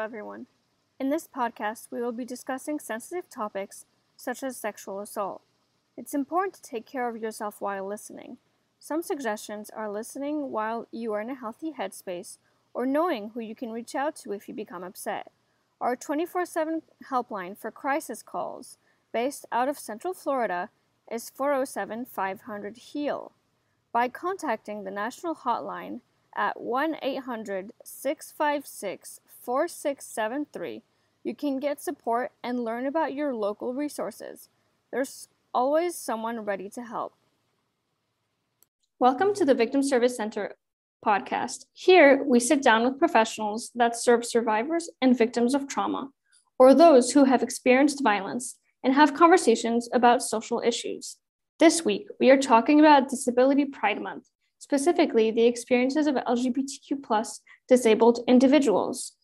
everyone. In this podcast, we will be discussing sensitive topics such as sexual assault. It's important to take care of yourself while listening. Some suggestions are listening while you are in a healthy headspace or knowing who you can reach out to if you become upset. Our 24/7 helpline for crisis calls, based out of Central Florida, is 407-500-HEAL. By contacting the national hotline at 1-800-656-4673, you can get support and learn about your local resources. There's always someone ready to help. Welcome to the Victim Service Center podcast. Here, we sit down with professionals that serve survivors and victims of trauma, or those who have experienced violence, and have conversations about social issues. This week, we are talking about Disability Pride Month, specifically the experiences of LGBTQ+ disabled individuals.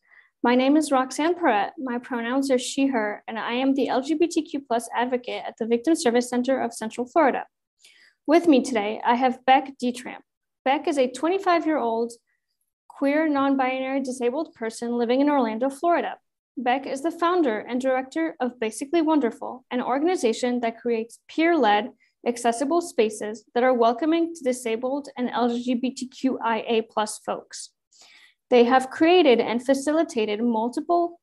My name is Roxane Perret, my pronouns are she, her, and I am the LGBTQ+ advocate at the Victim Service Center of Central Florida. With me today, I have Beck DeTrempe. Beck is a 25-year-old queer, non-binary disabled person living in Orlando, Florida. Beck is the founder and director of Basically Wonderful, an organization that creates peer-led, accessible spaces that are welcoming to disabled and LGBTQIA+ folks. They have created and facilitated multiple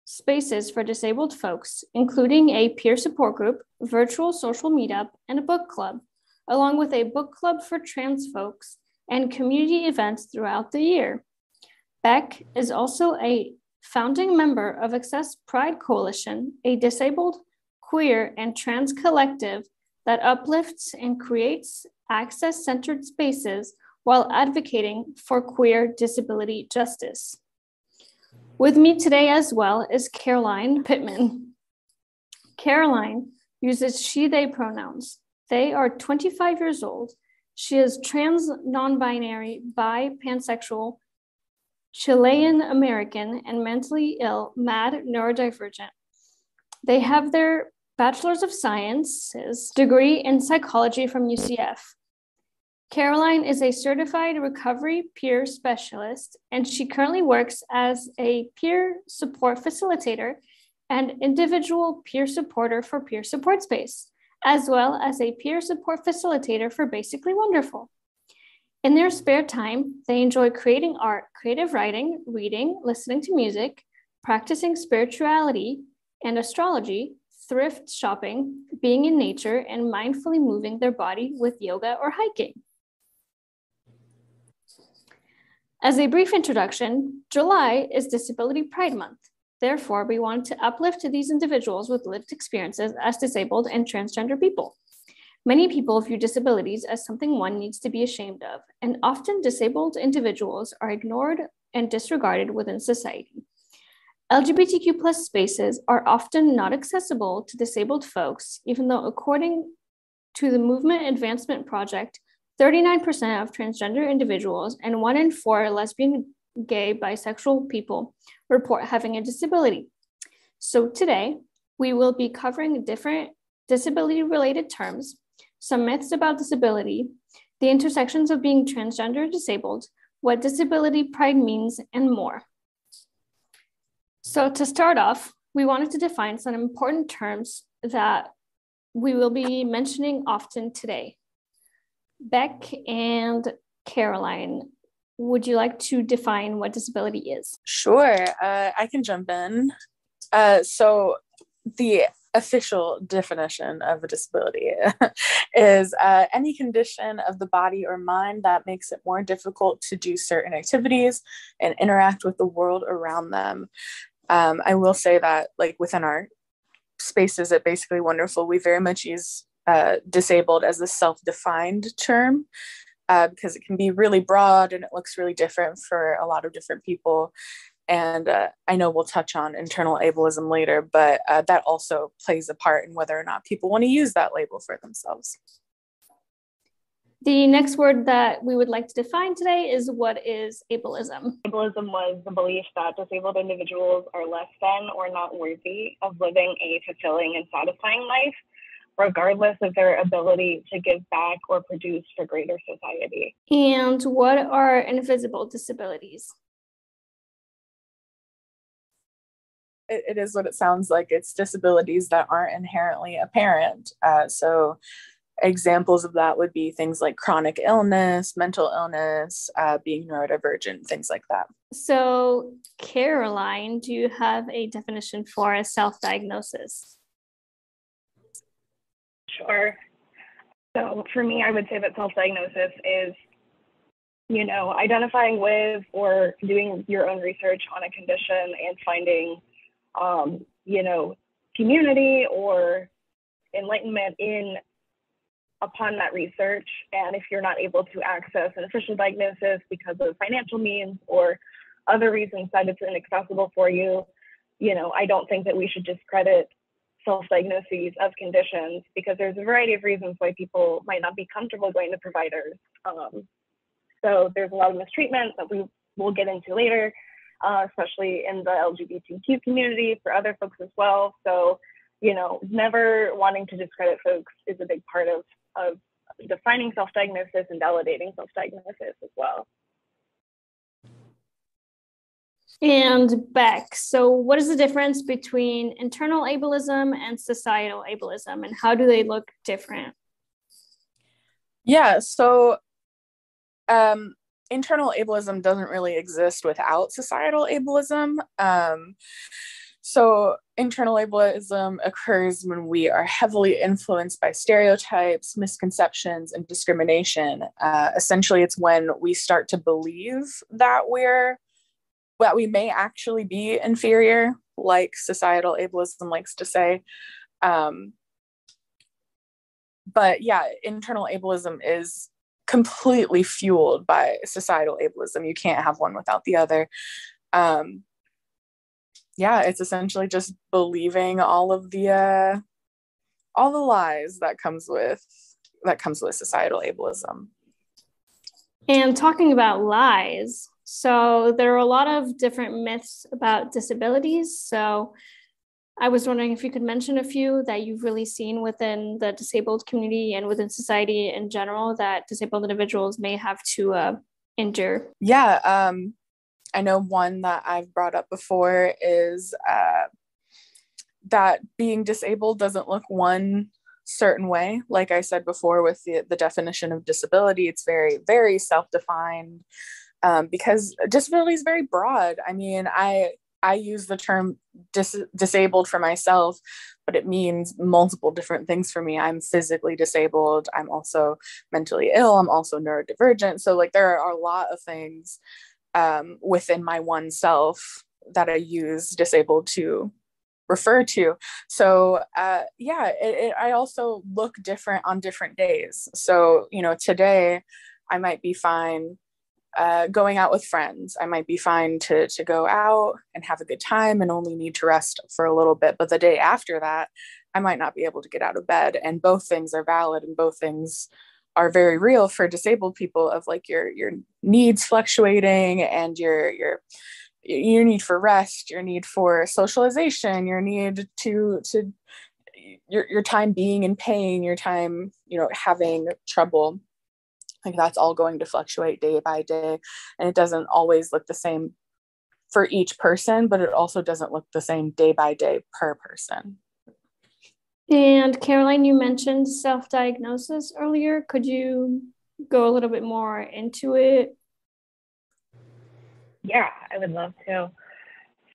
spaces for disabled folks, including a peer support group, virtual social meetup, and a book club, along with a book club for trans folks and community events throughout the year. Beck is also a founding member of Access Pride Coalition, a disabled, queer, and trans collective that uplifts and creates access-centered spaces while advocating for queer disability justice. With me today as well is Caroline Pittman. Caroline uses she, they pronouns. They are 25 years old. She is trans, non-binary, bi, pansexual, Chilean American, and mentally ill, mad, neurodivergent. They have their Bachelor's of Sciences degree in psychology from UCF. Caroline is a certified recovery peer specialist, and she currently works as a peer support facilitator and individual peer supporter for Peer Support Space, as well as a peer support facilitator for Basically Wonderful. In their spare time, they enjoy creating art, creative writing, reading, listening to music, practicing spirituality and astrology, thrift shopping, being in nature, and mindfully moving their body with yoga or hiking. As a brief introduction, July is Disability Pride Month. Therefore, we want to uplift these individuals with lived experiences as disabled and transgender people. Many people view disabilities as something one needs to be ashamed of, and often disabled individuals are ignored and disregarded within society. LGBTQ+ spaces are often not accessible to disabled folks, even though according to the Movement Advancement Project, 39% of transgender individuals and 1 in 4 lesbian, gay, bisexual people report having a disability. So today, we will be covering different disability-related terms, some myths about disability, the intersections of being transgender disabled, what disability pride means, and more. So to start off, we wanted to define some important terms that we will be mentioning often today. Beck and Caroline, would you like to define what disability is? Sure, I can jump in. So the official definition of a disability is any condition of the body or mind that makes it more difficult to do certain activities and interact with the world around them. I will say that, like, within our spaces at Basically Wonderful, we very much use disabled as a self-defined term because it can be really broad and it looks really different for a lot of different people. And I know we'll touch on internal ableism later, but that also plays a part in whether or not people want to use that label for themselves. The next word that we would like to define today is what is ableism. Ableism was the belief that disabled individuals are less than or not worthy of living a fulfilling and satisfying life, regardless of their ability to give back or produce for greater society. And what are invisible disabilities? it is what it sounds like. It's disabilities that aren't inherently apparent. So examples of that would be things like chronic illness, mental illness, being neurodivergent, things like that. So, Caroline, do you have a definition for a self-diagnosis? Sure. So for me, I would say that self-diagnosis is, identifying with or doing your own research on a condition and finding, community or enlightenment upon that research. And if you're not able to access an official diagnosis because of financial means or other reasons that it's inaccessible for you, I don't think that we should discredit self-diagnoses of conditions, because there's a variety of reasons why people might not be comfortable going to providers. So there's a lot of mistreatment that we will get into later, especially in the LGBTQ community, for other folks as well. So, never wanting to discredit folks is a big part of defining self-diagnosis and validating self-diagnosis as well. And Beck, so what is the difference between internal ableism and societal ableism, and how do they look different? Yeah, so internal ableism doesn't really exist without societal ableism. So internal ableism occurs when we are heavily influenced by stereotypes, misconceptions, and discrimination. Essentially, it's when we start to believe that we may actually be inferior, like societal ableism likes to say. But yeah, internal ableism is completely fueled by societal ableism. You can't have one without the other. It's essentially just believing all the lies that comes with societal ableism. And talking about lies, so there are a lot of different myths about disabilities. So I was wondering if you could mention a few that you've really seen within the disabled community and within society in general that disabled individuals may have to endure. Yeah, I know one that I've brought up before is that being disabled doesn't look one certain way. Like I said before, with the definition of disability, it's very, very self-defined, because disability is very broad. I mean, I use the term disabled for myself, but it means multiple different things for me. I'm physically disabled. I'm also mentally ill. I'm also neurodivergent. So like there are a lot of things within my one self that I use disabled to refer to. So I also look different on different days. So, today I might be fine going out with friends. I might be fine to go out and have a good time and only need to rest for a little bit. But the day after that, I might not be able to get out of bed. And both things are valid, and both things are very real for disabled people, of like your needs fluctuating, and your need for rest, your need for socialization, your need to your time being in pain, your time, having trouble. Like that's all going to fluctuate day by day, and it doesn't always look the same for each person, but it also doesn't look the same day by day per person. And Caroline, you mentioned self-diagnosis earlier. Could you go a little bit more into it? Yeah, I would love to.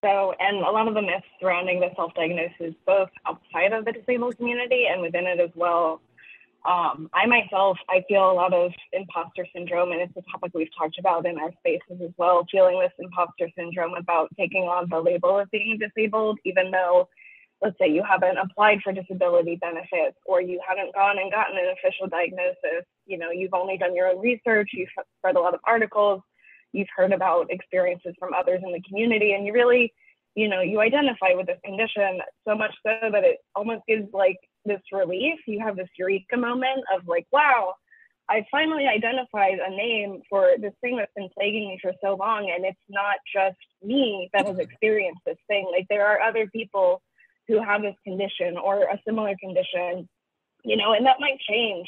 So, and a lot of the myths surrounding the self-diagnosis, both outside of the disabled community and within it as well. I feel a lot of imposter syndrome, and it's a topic we've talked about in our spaces as well, feeling this imposter syndrome about taking on the label of being disabled, even though, let's say you haven't applied for disability benefits, or you haven't gone and gotten an official diagnosis. You've only done your own research, you've read a lot of articles, you've heard about experiences from others in the community, and you really, you identify with this condition so much so that it almost gives like this relief. You have this eureka moment of like, wow, I finally identified a name for this thing that's been plaguing me for so long. And it's not just me that has experienced this thing. Like there are other people who have this condition or a similar condition, and that might change.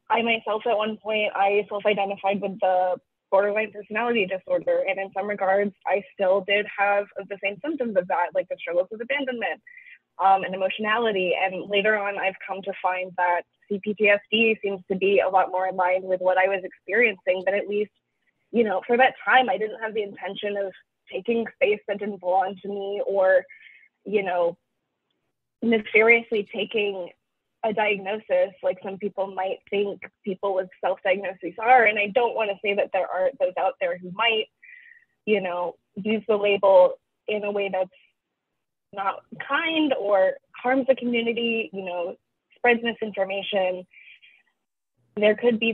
I myself, at one point, I self-identified with the borderline personality disorder. And in some regards, I still did have the same symptoms of that, like the struggles with abandonment and emotionality. And later on, I've come to find that CPTSD seems to be a lot more aligned with what I was experiencing. But at least, you know, for that time, I didn't have the intention of taking space that didn't belong to me, or, you know, nefariously taking a diagnosis like some people might think people with self-diagnoses are. And I don't want to say that there aren't those out there who might, you know, use the label in a way that's not kind or harms the community, you know, spreads misinformation. There could be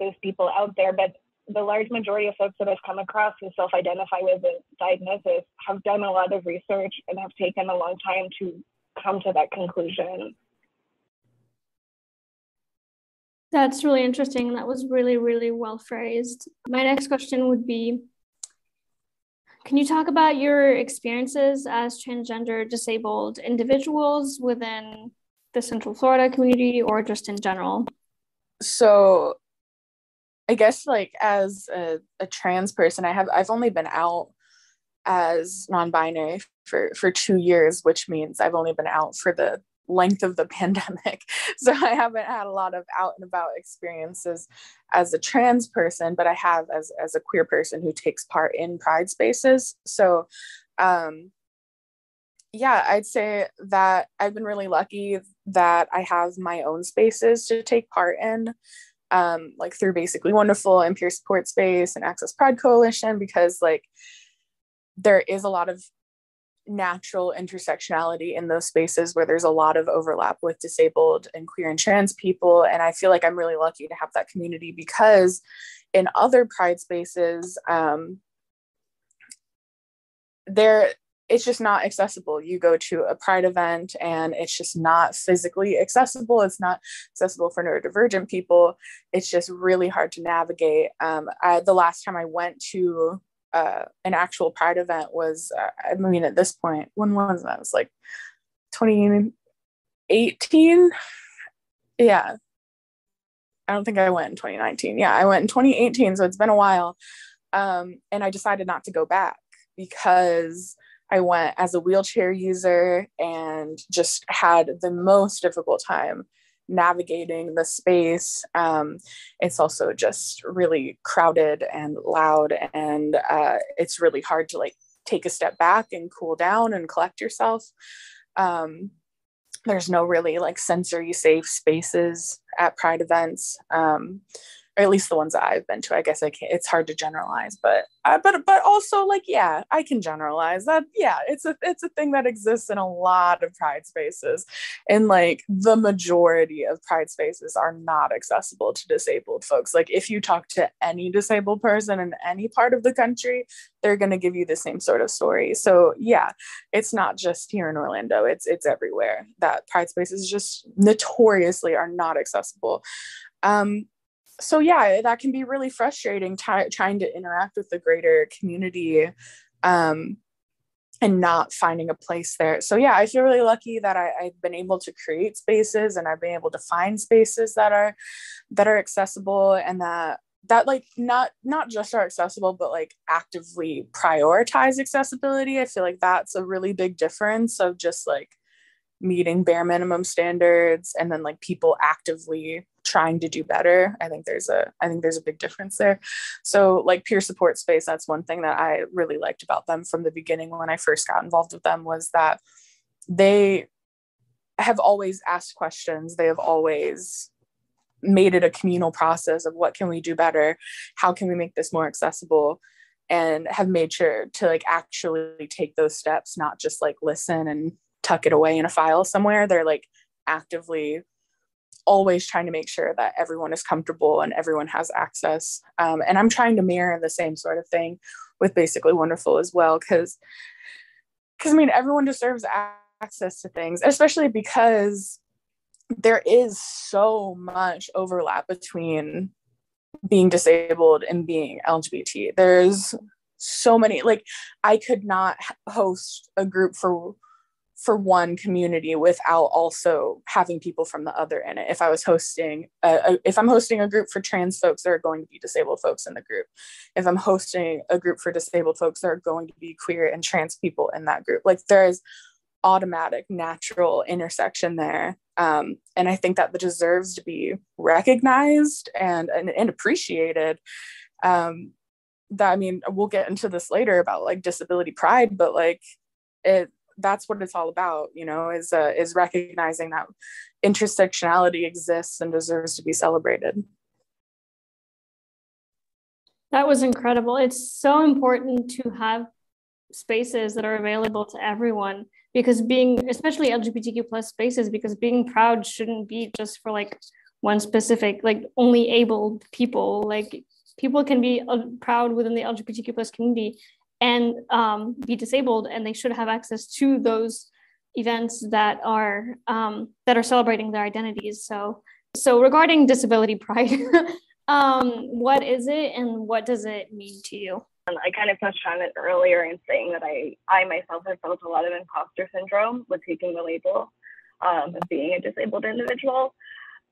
those people out there, but the large majority of folks that I've come across who self-identify with a diagnosis have done a lot of research and have taken a long time to come to that conclusion. That's really interesting. That was really, really well phrased. My next question would be, can you talk about your experiences as transgender disabled individuals within the Central Florida community or just in general? So I guess like as a trans person, I've only been out as non-binary for 2 years, which means I've only been out for the length of the pandemic. So I haven't had a lot of out and about experiences as a trans person, but I have as a queer person who takes part in pride spaces. So yeah, I'd say that I've been really lucky that I have my own spaces to take part in, like through Basically Wonderful and Peer Support Space and Access Pride Coalition, because like there is a lot of natural intersectionality in those spaces where there's a lot of overlap with disabled and queer and trans people. And I feel like I'm really lucky to have that community, because in other pride spaces, it's just not accessible. You go to a pride event and it's just not physically accessible. It's not accessible for neurodivergent people. It's just really hard to navigate. The last time I went to an actual pride event was, I mean, at this point, when was that? It was like 2018. Yeah. I don't think I went in 2019. Yeah, I went in 2018. So it's been a while. And I decided not to go back because I went as a wheelchair user and just had the most difficult time navigating the space. It's also just really crowded and loud, and it's really hard to like take a step back and cool down and collect yourself. There's no really like sensory safe spaces at pride events, or at least the ones that I've been to. I guess I can't, it's hard to generalize, but also like, yeah, I can generalize that. Yeah, it's a thing that exists in a lot of pride spaces, and like the majority of pride spaces are not accessible to disabled folks. Like if you talk to any disabled person in any part of the country, they're going to give you the same sort of story. So yeah, it's not just here in Orlando, it's everywhere that pride spaces just notoriously are not accessible. So yeah, that can be really frustrating trying to interact with the greater community and not finding a place there. So yeah, I feel really lucky that I've been able to create spaces, and I've been able to find spaces that are accessible, and that like not just are accessible, but like actively prioritize accessibility. I feel like that's a really big difference of just like meeting bare minimum standards and then like people actively trying to do better. I think there's a big difference there. So like Peer Support Space, that's one thing that I really liked about them from the beginning when I first got involved with them, was that they have always asked questions. They have always made it a communal process of what can we do better? How can we make this more accessible? And have made sure to like actually take those steps, not just like listen and tuck it away in a file somewhere. They're like actively always trying to make sure that everyone is comfortable and everyone has access. And I'm trying to mirror the same sort of thing with Basically Wonderful as well, because I mean, everyone deserves access to things, especially because there is so much overlap between being disabled and being LGBT. There's so many, like I could not host a group for for one community without also having people from the other in it. If I was hosting, if I'm hosting a group for trans folks, there are going to be disabled folks in the group. If I'm hosting a group for disabled folks, there are going to be queer and trans people in that group. Like there is automatic, natural intersection there. And I think that deserves to be recognized and appreciated. That, I mean, we'll get into this later about like disability pride, but like that's what it's all about, you know, is recognizing that intersectionality exists and deserves to be celebrated. That was incredible. It's so important to have spaces that are available to everyone, because being, especially LGBTQ plus spaces, because being proud shouldn't be just for like one specific, like only abled people. Like people can be proud within the LGBTQ plus community and be disabled, and they should have access to those events that are celebrating their identities. So regarding disability pride, what is it and what does it mean to you? I kind of touched on it earlier in saying that I myself have felt a lot of imposter syndrome with taking the label of being a disabled individual,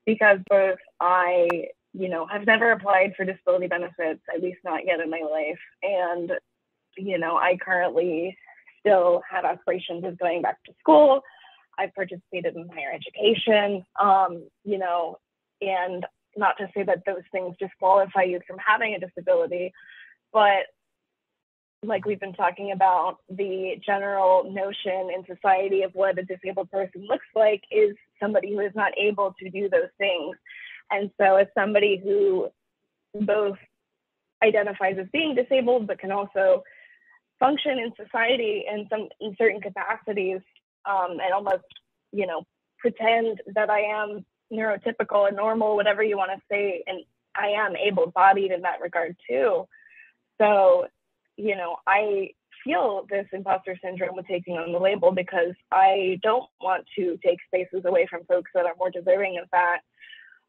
because both I, you know, have never applied for disability benefits, at least not yet in my life, and you know, I currently still have aspirations of going back to school. I've participated in higher education, you know, and not to say that those things disqualify you from having a disability, but like we've been talking about, the general notion in society of what a disabled person looks like is somebody who is not able to do those things. And so as somebody who both identifies as being disabled, but can also function in society in certain capacities, and almost, you know, pretend that I am neurotypical and normal, whatever you want to say, and I am able-bodied in that regard too. So, you know, I feel this imposter syndrome with taking on the label, because I don't want to take spaces away from folks that are more deserving of that,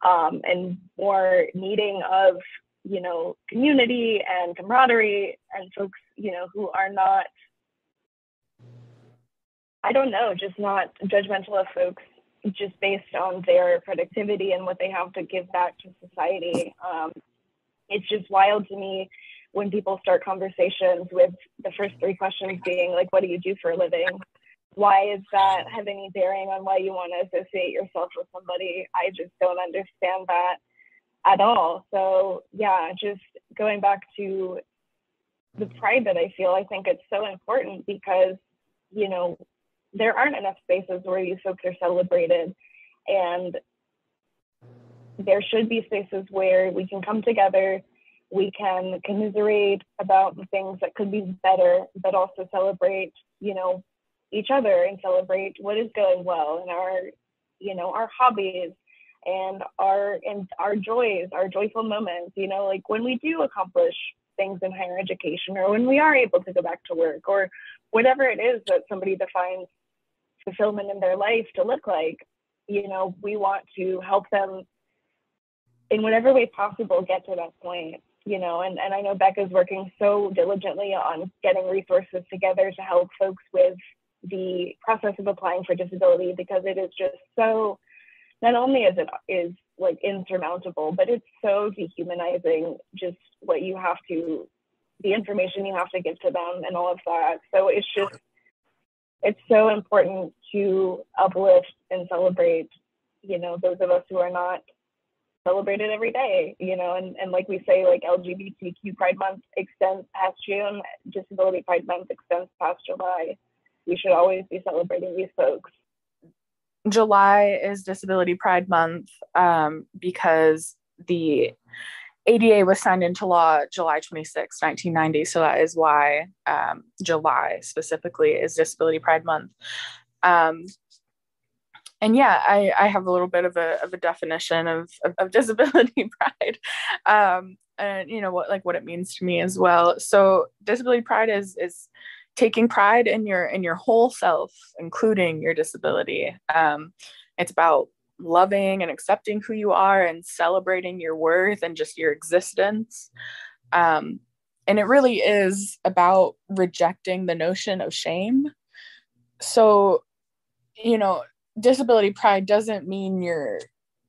and more needing of, you know, community and camaraderie, and folks, you know, who are not, I don't know, just not judgmental of folks just based on their productivity and what they have to give back to society. It's just wild to me when people start conversations with the first three questions being like, what do you do for a living? Why is that have any bearing on why you want to associate yourself with somebody? I just don't understand that at all. So yeah, just going back to the pride that I feel, I think it's so important, because, you know, there aren't enough spaces where these folks are celebrated, and there should be spaces where we can come together, we can commiserate about the things that could be better, but also celebrate, you know, each other and celebrate what is going well in our, you know, our hobbies and our joys, our joyful moments, you know, like when we do accomplish things in higher education, or when we are able to go back to work, or whatever it is that somebody defines fulfillment in their life to look like, you know, we want to help them in whatever way possible get to that point, you know, and I know Beck is working so diligently on getting resources together to help folks with the process of applying for disability, because it is just so, not only is it is like insurmountable, but it's so dehumanizing, just what you have to, the information you have to give to them and all of that. So it's just, it's so important to uplift and celebrate, you know, those of us who are not celebrated every day, you know, and like we say, like LGBTQ Pride Month extends past June, Disability Pride Month extends past July. We should always be celebrating these folks. July is Disability Pride Month because the ADA was signed into law July 26, 1990. So that is why July specifically is Disability Pride Month. And yeah, I have a little bit of a definition of disability pride, and you know what it means to me as well. So disability pride is taking pride in your whole self, including your disability. It's about loving and accepting who you are and celebrating your worth and just your existence. And it really is about rejecting the notion of shame. So you know, disability pride doesn't mean you're,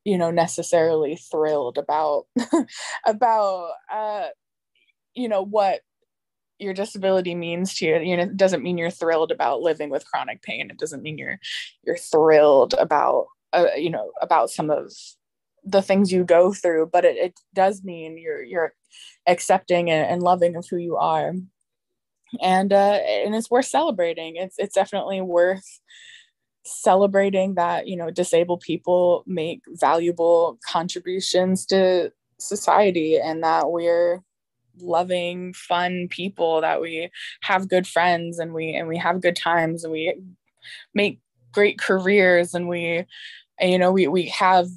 you know, necessarily thrilled about about you know, what your disability means to you. You know, it doesn't mean you're thrilled about living with chronic pain. It doesn't mean you're thrilled about you know, about some of the things you go through, but it does mean you're accepting and loving of who you are. And it's worth celebrating. It's definitely worth celebrating that, you know, disabled people make valuable contributions to society, and that we're loving, fun people, that we have good friends, and we have good times, and we make great careers, and we, you know, we have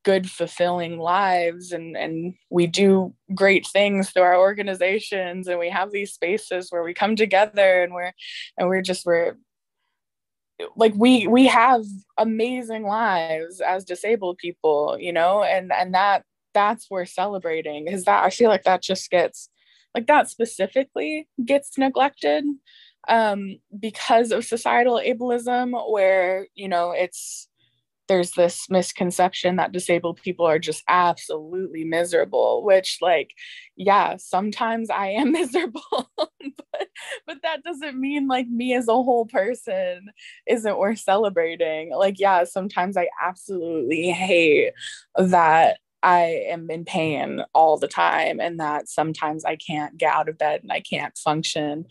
good, fulfilling lives, and we do great things through our organizations, and we have these spaces where we come together, and we're like, we have amazing lives as disabled people, you know, and that's worth celebrating. Is that I feel like that just gets, like, that specifically gets neglected because of societal ableism, where, you know, there's this misconception that disabled people are just absolutely miserable, which, like, yeah, sometimes I am miserable, but that doesn't mean, like, me as a whole person isn't worth celebrating. Like, yeah, sometimes I absolutely hate that I am in pain all the time, and that sometimes I can't get out of bed and I can't function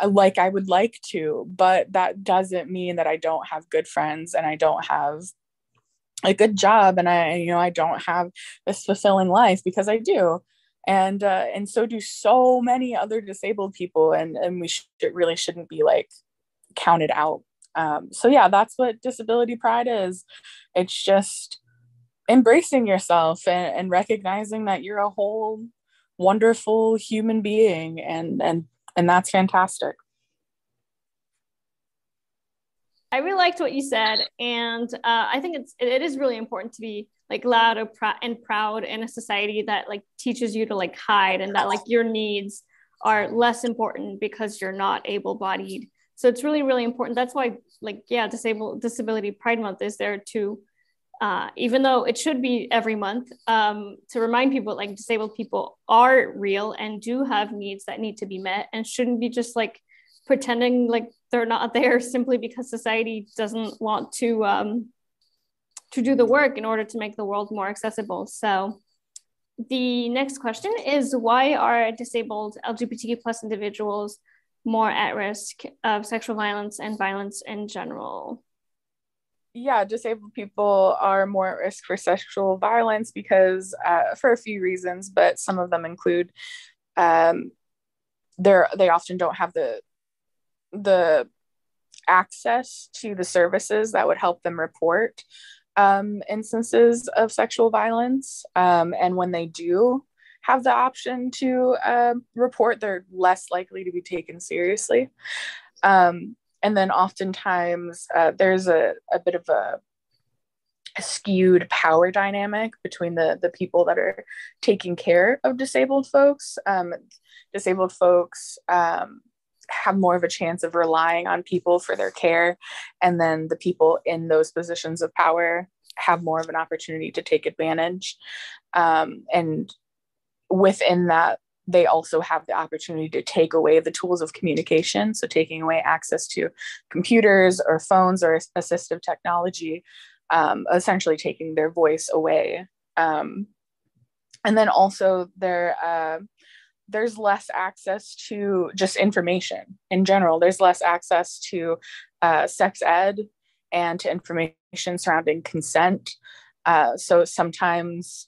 like I would like to, but that doesn't mean that I don't have good friends, and I don't have a good job, and I don't have this fulfilling life, because I do. And so do so many other disabled people, and we really shouldn't be, like, counted out. So yeah, that's what disability pride is. It's just embracing yourself and recognizing that you're a whole wonderful human being, and that's fantastic. I really liked what you said, and I think it is really important to be, like, loud and proud in a society that, like, teaches you to, like, hide, and that, like, your needs are less important because you're not able-bodied. So it's really, really important. That's why, like, yeah, Disability Pride Month is there to, even though it should be every month, to remind people, like, disabled people are real and do have needs that need to be met, and shouldn't be just, like, pretending like they're not there simply because society doesn't want to do the work in order to make the world more accessible. So the next question is, why are disabled LGBTQ plus individuals more at risk of sexual violence and violence in general? Yeah, disabled people are more at risk for sexual violence because for a few reasons, but some of them include they often don't have the access to the services that would help them report instances of sexual violence. And when they do have the option to report, they're less likely to be taken seriously. And then oftentimes there's a bit of a skewed power dynamic between the people that are taking care of disabled folks. Disabled folks have more of a chance of relying on people for their care, and then the people in those positions of power have more of an opportunity to take advantage. And within that, they also have the opportunity to take away the tools of communication. So taking away access to computers or phones or assistive technology, essentially taking their voice away. And then also there's less access to just information in general. There's less access to sex ed and to information surrounding consent. So sometimes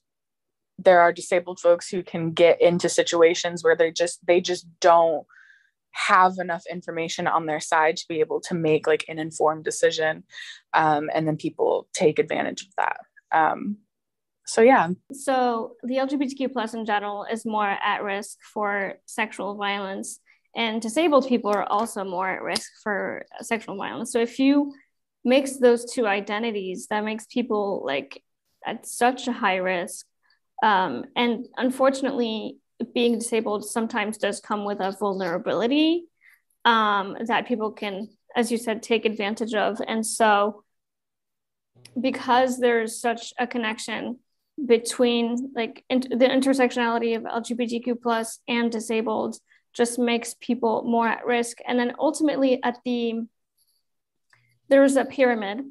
there are disabled folks who can get into situations where they just don't have enough information on their side to be able to make, like, an informed decision. And then people take advantage of that. So yeah. So the LGBTQ plus in general is more at risk for sexual violence, and disabled people are also more at risk for sexual violence. So if you mix those two identities, that makes people, like, at such a high risk. And unfortunately, being disabled sometimes does come with a vulnerability that people can as you said, take advantage of. And so because there's such a connection between like the intersectionality of LGBTQ plus and disabled just makes people more at risk. And then ultimately there's a pyramid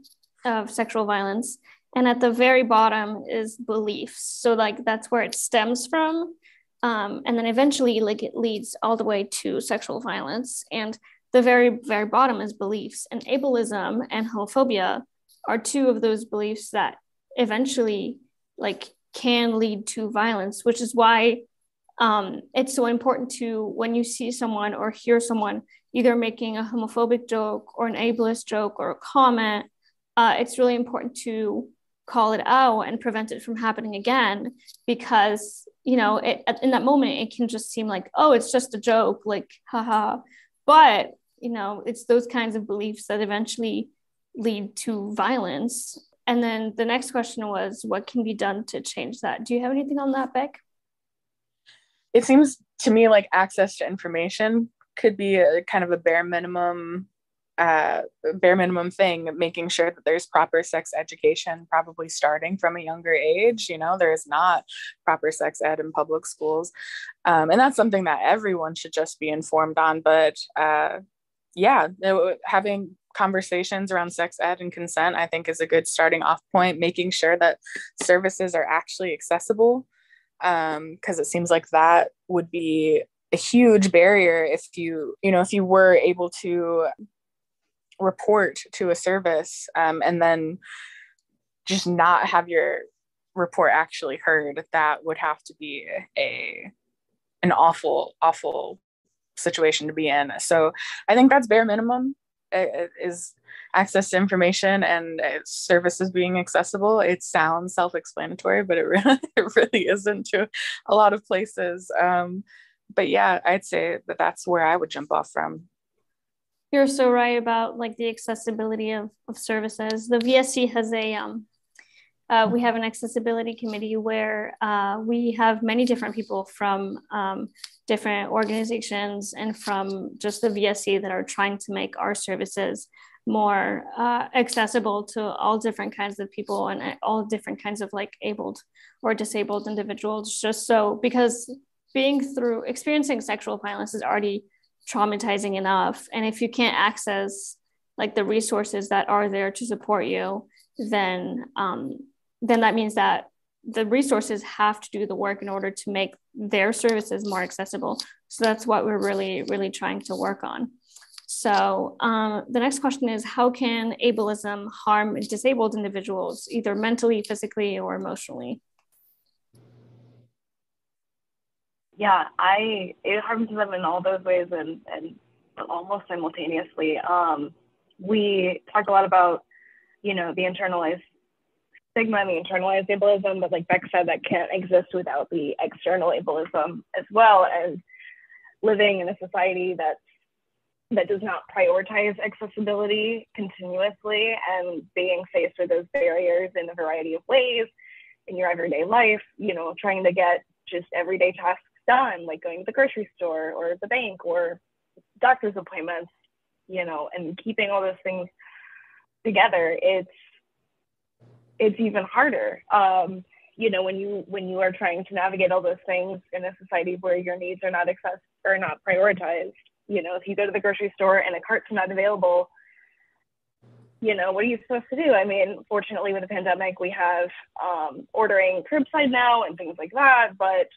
of sexual violence, and at the very bottom is beliefs. So like that's where it stems from. And then eventually like it leads all the way to sexual violence. And the very, very bottom is beliefs, and ableism and homophobia are two of those beliefs that eventually like can lead to violence, which is why it's so important to, when you see someone or hear someone either making a homophobic joke or an ableist joke or a comment, it's really important to call it out and prevent it from happening again, because, you know, in that moment, it can just seem like, oh, it's just a joke, like, haha. But, you know, it's those kinds of beliefs that eventually lead to violence. And then the next question was, what can be done to change that? Do you have anything on that, Beck? It seems to me like access to information could be a kind of a bare minimum thing, making sure that there's proper sex education, probably starting from a younger age. You know, there is not proper sex ed in public schools. And that's something that everyone should just be informed on. But having conversations around sex ed and consent, I think, is a good starting off point, making sure that services are actually accessible. Because it seems like that would be a huge barrier if you were able to report to a service and then just not have your report actually heard. That would have to be an awful situation to be in. So I think that's bare minimum, is access to information and services being accessible. It sounds self-explanatory, but it really isn't to a lot of places. But yeah, I'd say that that's where I would jump off from. You're so right about like the accessibility of services. The VSC has we have an accessibility committee where we have many different people from different organizations and from just the VSC that are trying to make our services more accessible to all different kinds of people and all different kinds of like abled or disabled individuals. Just so, because experiencing sexual violence is already traumatizing enough, and if you can't access like the resources that are there to support you, then that means that the resources have to do the work in order to make their services more accessible. So that's what we're really, really trying to work on. So the next question is, how can ableism harm disabled individuals, either mentally, physically, or emotionally? Yeah, it harms them in all those ways and almost simultaneously. We talk a lot about, the internalized stigma and the internalized ableism, but like Beck said, that can't exist without the external ableism as well. And living in a society that does not prioritize accessibility continuously and being faced with those barriers in a variety of ways in your everyday life, trying to get just everyday tasks done, like going to the grocery store or the bank or doctor's appointments, and keeping all those things together, it's even harder. When you are trying to navigate all those things in a society where your needs are not prioritized. If you go to the grocery store and a cart's not available, what are you supposed to do? I mean, fortunately with the pandemic, we have ordering curbside now and things like that, but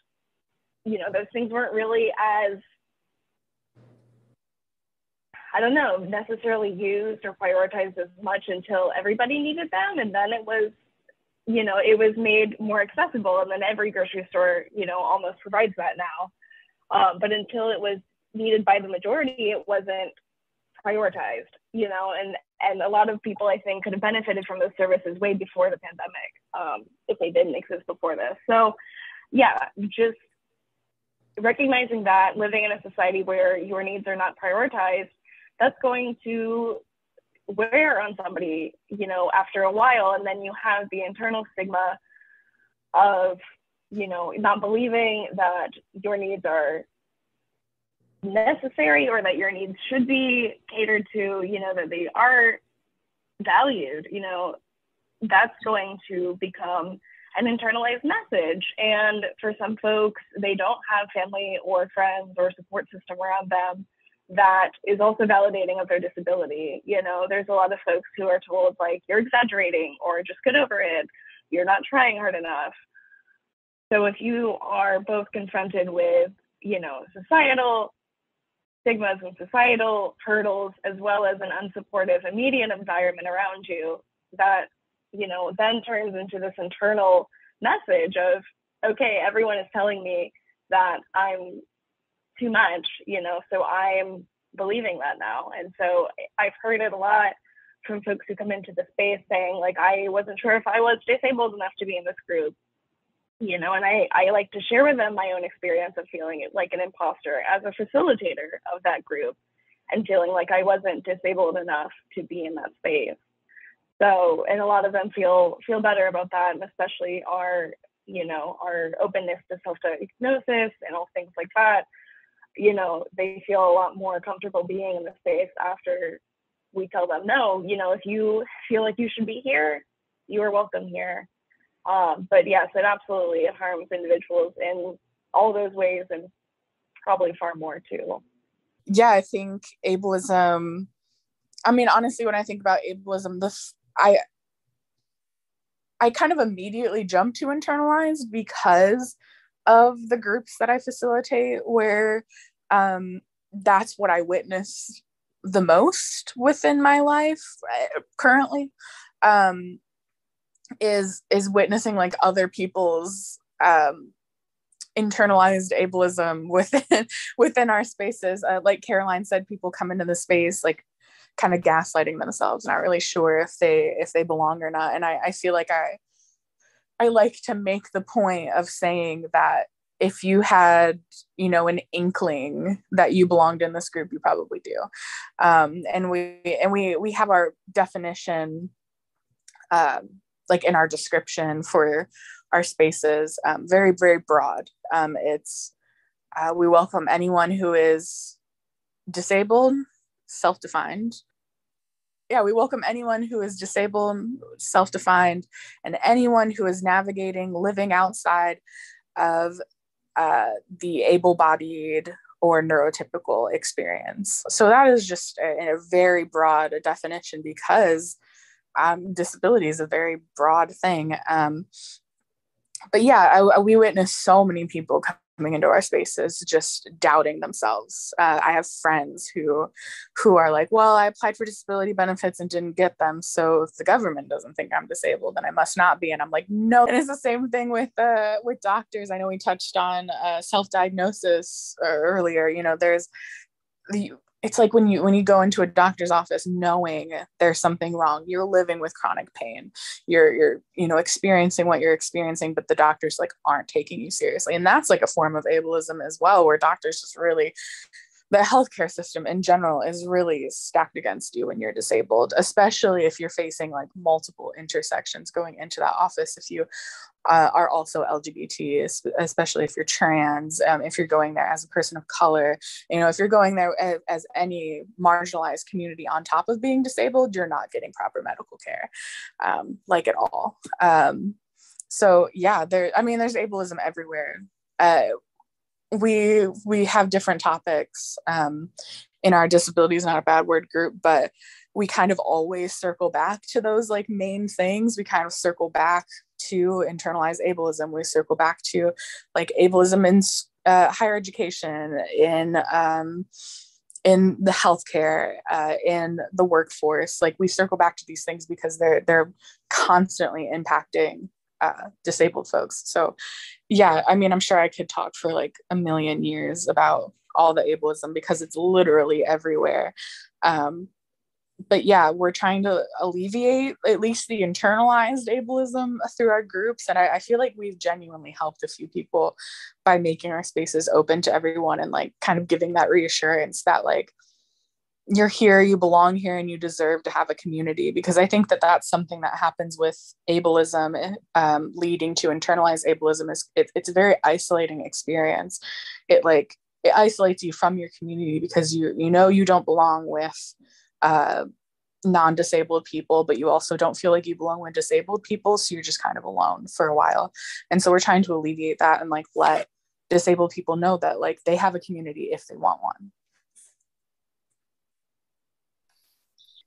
those things weren't really as, necessarily used or prioritized as much until everybody needed them. And then it was made more accessible. And then every grocery store, almost provides that now. But until it was needed by the majority, it wasn't prioritized, and a lot of people, I think, could have benefited from those services way before the pandemic, if they didn't exist before this. So yeah, just recognizing that living in a society where your needs are not prioritized, that's going to wear on somebody, after a while. And then you have the internal stigma of, not believing that your needs are necessary or that your needs should be catered to, you know, that they are valued, you know, that's going to become an internalized message. And for some folks, they don't have family or friends or support system around them that is also validating of their disability. You know, there's a lot of folks who are told, like, you're exaggerating, or just get over it, you're not trying hard enough. So if you are both confronted with, you know, societal stigmas and societal hurdles, as well as an unsupportive immediate environment around you, that, you know, then turns into this internal message of, okay, everyone is telling me that I'm too much, you know, so I'm believing that now. And so I've heard it a lot from folks who come into the space saying, like, I wasn't sure if I was disabled enough to be in this group, you know, and I like to share with them my own experience of feeling like an imposter as a facilitator of that group and feeling like I wasn't disabled enough to be in that space. So, and a lot of them feel better about that, and especially our, you know, our openness to self-diagnosis and all things like that. You know, they feel a lot more comfortable being in the space after we tell them, no, you know, if you feel like you should be here, you are welcome here. But yes, it absolutely harms individuals in all those ways, and probably far more too. Yeah, I think ableism, I mean, honestly, when I think about ableism, I kind of immediately jump to internalized because of the groups that I facilitate, where that's what I witness the most within my life currently, is witnessing like other people's internalized ableism within our spaces. Like Caroline said, people come into the space like kind of gaslighting themselves, not really sure if they belong or not. And I feel like I like to make the point of saying that if you had, you know, an inkling that you belonged in this group, you probably do. And we have our definition, like in our description for our spaces, very, very broad. It's we welcome anyone who is disabled, self-defined. Yeah, we welcome anyone who is disabled, self-defined, and anyone who is navigating living outside of the able-bodied or neurotypical experience. So that is just a very broad definition, because disability is a very broad thing. But yeah, we witness so many people coming into our spaces just doubting themselves. I have friends who are like, well, I applied for disability benefits and didn't get them, so if the government doesn't think I'm disabled, then I must not be. And I'm like, no. And it's the same thing with doctors. I know we touched on self-diagnosis earlier. You know, it's like when you go into a doctor's office knowing there's something wrong, you're living with chronic pain, you're you know, experiencing what you're experiencing, but the doctors like aren't taking you seriously. And that's like a form of ableism as well, where doctors just really, the healthcare system in general is really stacked against you when you're disabled, especially if you're facing like multiple intersections going into that office. If you are also LGBT, especially if you're trans, if you're going there as a person of color, you know, if you're going there as any marginalized community on top of being disabled, you're not getting proper medical care, like at all. So yeah, there's ableism everywhere. We have different topics in our disabilities not a bad word group, but we kind of always circle back to those like main things. We kind of circle back to internalized ableism. We circle back to like ableism in higher education, in the healthcare, in the workforce. Like we circle back to these things because they're constantly impacting disabled folks. So yeah, I mean, I'm sure I could talk for like a million years about all the ableism because it's literally everywhere. But yeah, we're trying to alleviate at least the internalized ableism through our groups. And I feel like we've genuinely helped a few people by making our spaces open to everyone and like kind of giving that reassurance that like, you're here, you belong here, and you deserve to have a community. Because I think that that's something that happens with ableism, leading to internalized ableism, is it's a very isolating experience. It it isolates you from your community, because you know you don't belong with non-disabled people, but you also don't feel like you belong with disabled people, so you're just kind of alone for a while. And so we're trying to alleviate that and like let disabled people know that like they have a community if they want one.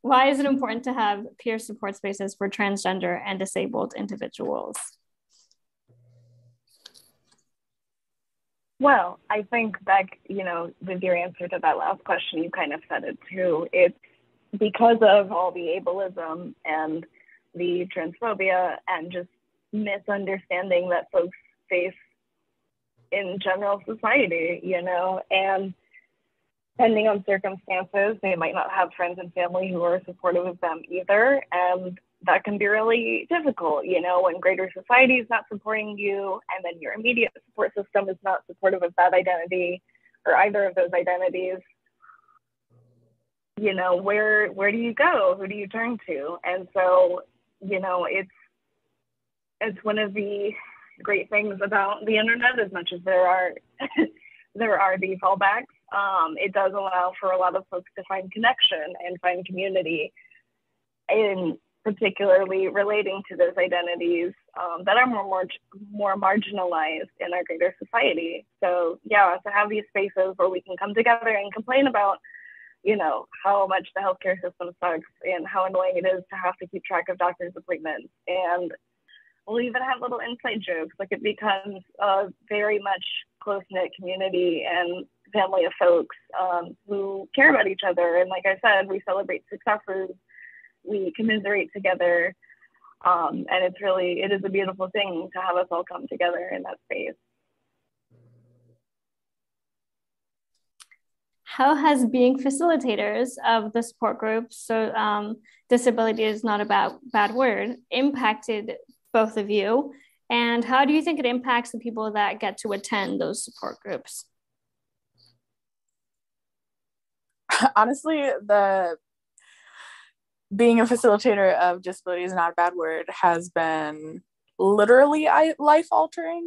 Why is it important to have peer support spaces for transgender and disabled individuals? Well, I think, Beck, with your answer to that last question, you kind of said it too. It's because of all the ableism and the transphobia and just misunderstanding that folks face in general society, and depending on circumstances, they might not have friends and family who are supportive of them either. And that can be really difficult, when greater society is not supporting you, and then your immediate support system is not supportive of that identity or either of those identities. Where do you go? Who do you turn to? And so, it's one of the great things about the internet, as much as there are the fallbacks. It does allow for a lot of folks to find connection and find community, in particularly relating to those identities that are more marginalized in our greater society. So yeah, to have these spaces where we can come together and complain about, how much the healthcare system sucks and how annoying it is to have to keep track of doctor's appointments. And we'll even have little inside jokes. Like, it becomes a very much close-knit community and family of folks who care about each other. And like I said, we celebrate successes, we commiserate together. And it is a beautiful thing to have us all come together in that space. How has being facilitators of the support groups, so disability is not a bad word, impacted both of you? And how do you think it impacts the people that get to attend those support groups? Honestly, being a facilitator of disability is not a bad word has been literally life altering.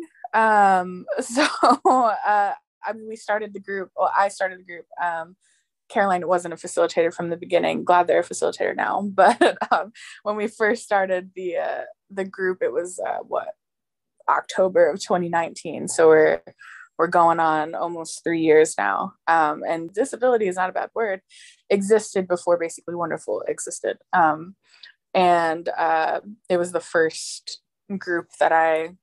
We started the group. Well, I started the group. Caroline wasn't a facilitator from the beginning. Glad they're a facilitator now. But when we first started the group, it was October of 2019. So we're going on almost 3 years now. And disability is not a bad word. Existed before basically Wonderful existed. And it was the first group that I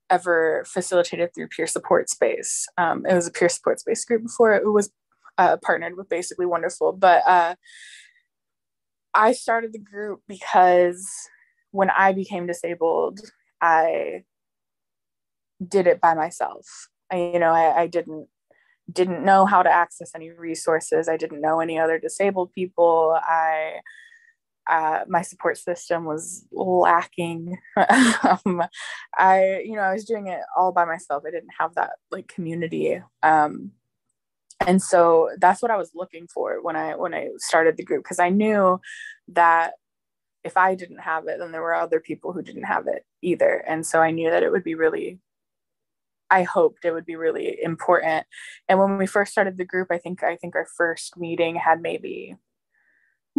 ever facilitated through peer support space. It was a peer support space group before it was partnered with basically Wonderful. But I started the group because when I became disabled, I did it by myself. I didn't know how to access any resources. I didn't know any other disabled people. My support system was lacking. I was doing it all by myself. I didn't have that like community. And so that's what I was looking for when I started the group, because I knew that if I didn't have it, then there were other people who didn't have it either. And so I knew that I hoped it would be really important. And when we first started the group, I think our first meeting had maybe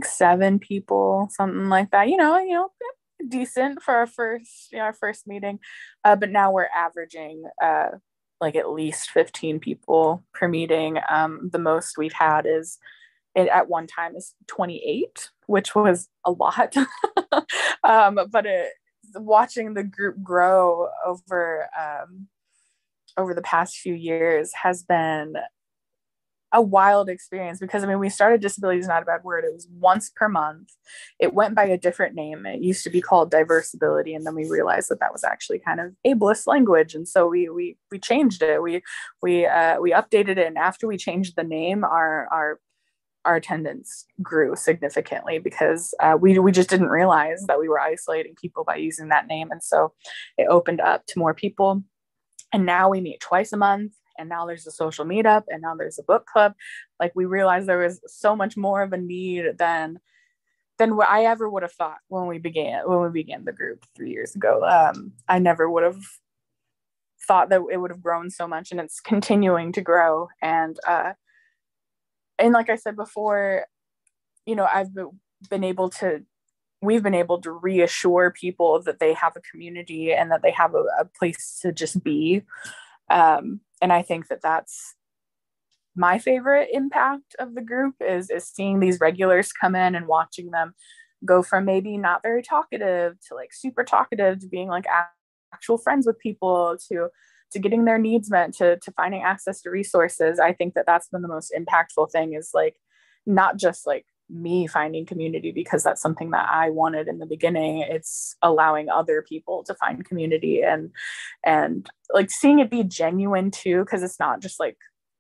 7 people, something like that, decent for our first meeting. But now we're averaging like at least 15 people per meeting. The most we've had at one time is 28, which was a lot. But watching the group grow over the past few years has been a wild experience, because we started Disability is not a bad word. It was once per month. It went by a different name. It used to be called Diversability, and then we realized that was actually kind of ableist language, and so we changed it. We updated it, and after we changed the name, our attendance grew significantly, because we just didn't realize that we were isolating people by using that name, and so it opened up to more people. And now we meet twice a month. And now there's a social meetup, and now there's a book club. Like, we realized there was so much more of a need than what I ever would have thought when we began the group 3 years ago. I never would have thought that it would have grown so much, and it's continuing to grow. And like I said before, you know, we've been able to reassure people that they have a community and that they have a place to just be. And I think that that's my favorite impact of the group is seeing these regulars come in and watching them go from maybe not very talkative to like super talkative to being like actual friends with people to getting their needs met to finding access to resources. I think that that's been the most impactful thing, is like not just like me finding community because that's something that I wanted in the beginning. It's allowing other people to find community and like seeing it be genuine too, because it's not just like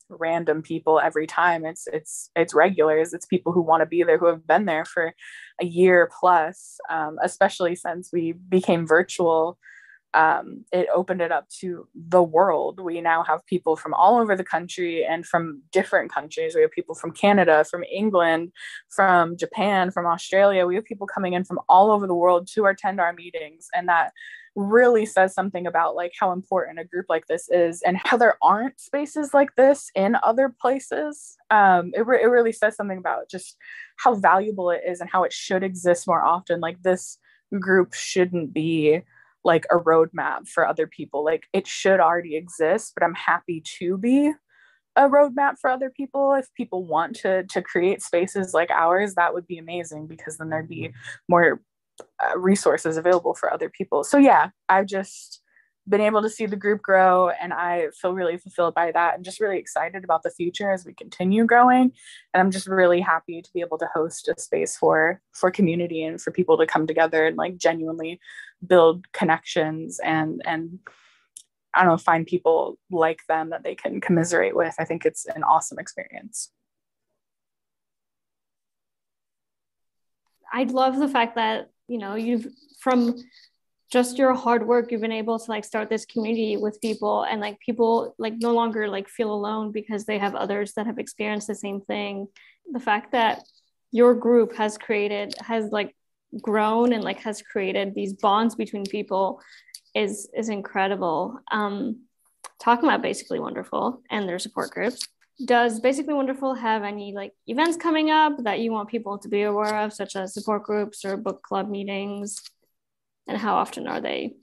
random people every time. It's regulars. It's people who want to be there, who have been there for a year plus, especially since we became virtual. It opened it up to the world. We now have people from all over the country and from different countries. We have people from Canada, from England, from Japan, from Australia. We have people coming in from all over the world to attend our meetings. And that really says something about like how important a group like this is and how there aren't spaces like this in other places. It really says something about just how valuable it is and how it should exist more often. Like this group shouldn't be like a roadmap for other people. Like it should already exist, but I'm happy to be a roadmap for other people. If people want to create spaces like ours, that would be amazing, because then there'd be more resources available for other people. So yeah, I've just been able to see the group grow, and I feel really fulfilled by that and just really excited about the future as we continue growing. And I'm just really happy to be able to host a space for community and for people to come together and like genuinely build connections and I don't know, find people like them that they can commiserate with. I think it's an awesome experience. I love the fact that, you know, you've, from just your hard work, you've been able to like start this community with people, and like people like no longer like feel alone because they have others that have experienced the same thing. The fact that your group has like grown and like has created these bonds between people is incredible. Talking about Basically Wonderful and their support groups, does Basically Wonderful have any like events coming up that you want people to be aware of, such as support groups or book club meetings? And how often are they?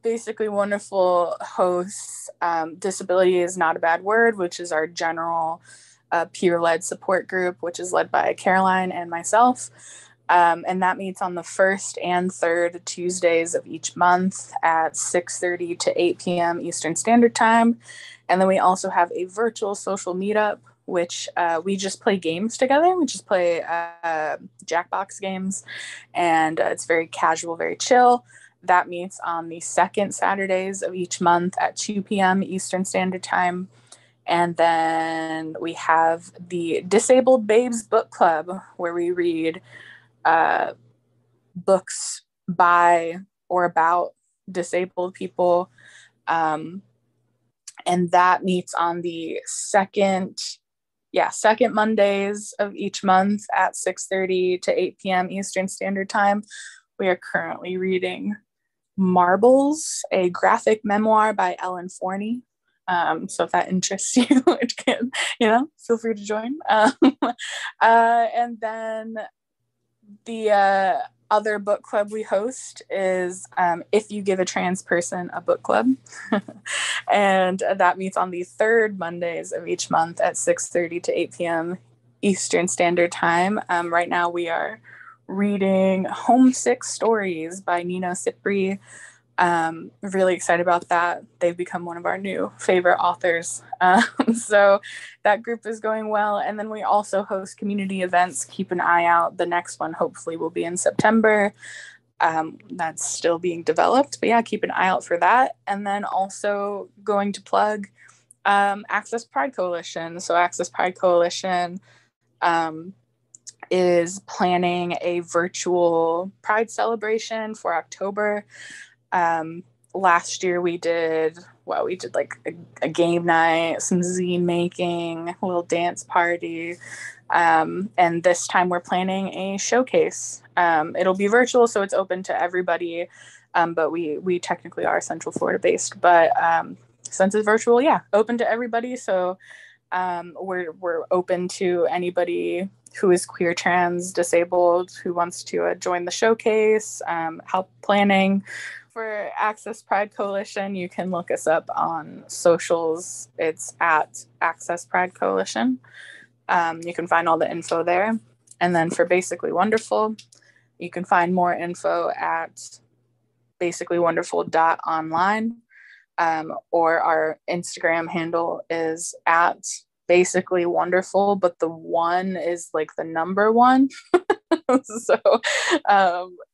Basically Wonderful hosts Disability is Not a Bad Word, which is our general peer-led support group, which is led by Caroline and myself. And that meets on the first and third Tuesdays of each month at 6:30 to 8 p.m. Eastern Standard Time. And then we also have a virtual social meetup, which we just play games together. We just play Jackbox games, and it's very casual, very chill. That meets on the second Saturdays of each month at 2 p.m. Eastern Standard Time. And then we have the Disabled Babes Book Club, where we read books by or about disabled people. And that meets on the second Mondays of each month at 6:30 to 8 p.m. Eastern Standard Time. We are currently reading Marbles, a graphic memoir by Ellen Forney. So if that interests you, it can, feel free to join. And then the other book club we host is If You Give a Trans Person a Book Club. And that meets on the third Mondays of each month at 6:30 to 8 p.m. Eastern Standard Time. Right now we are reading Homesick Stories by Nina Cipri. Really excited about that. They've become one of our new favorite authors. So that group is going well. And then we also host community events. Keep an eye out. The next one hopefully will be in September. That's still being developed, but yeah, keep an eye out for that. And then also going to plug Access Pride Coalition. So Access Pride Coalition is planning a virtual Pride celebration for October. Last year we did like a game night, some zine making, a little dance party. And this time we're planning a showcase. It'll be virtual, so it's open to everybody. but we technically are Central Florida based. But since it's virtual, yeah, open to everybody. So we're open to anybody who is queer, trans, disabled, who wants to join the showcase, help planning for Access Pride Coalition. You can look us up on socials. It's at Access Pride Coalition. You can find all the info there. And then for Basically Wonderful, you can find more info at basicallywonderful.online. Or our Instagram handle is at Basically Wonderful, but the one is like the number one. So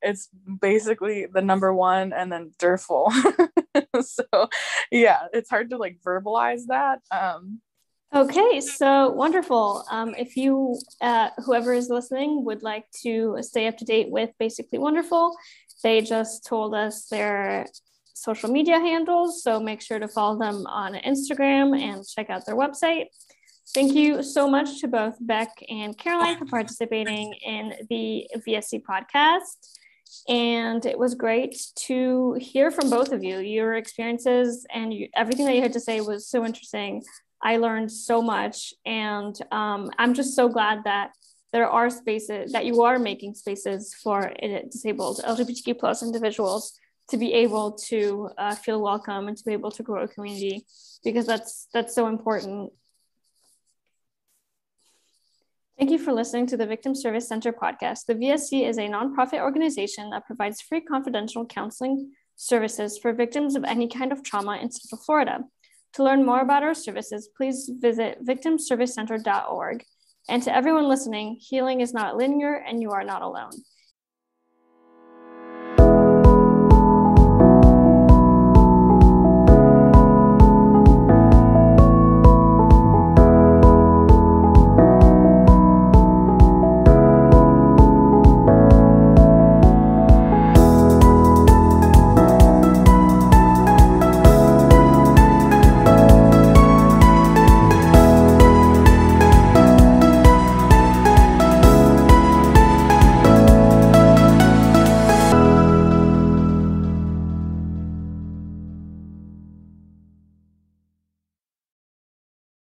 it's basically the number one and then Derful. So yeah, it's hard to like verbalize that. Okay, so wonderful. If you, whoever is listening, would like to stay up to date with Basically Wonderful, they just told us their social media handles, so make sure to follow them on Instagram and check out their website. Thank you so much to both Beck and Caroline for participating in the VSC podcast. And it was great to hear from both of you. Your experiences and everything that you had to say was so interesting. I learned so much, and I'm just so glad that there are spaces, that you are making spaces for disabled LGBTQ plus individuals to be able to feel welcome and to be able to grow a community, because that's so important. Thank you for listening to the Victim Service Center podcast. The VSC is a nonprofit organization that provides free confidential counseling services for victims of any kind of trauma in Central Florida. To learn more about our services, please visit victimservicecenter.org. And to everyone listening, healing is not linear and you are not alone.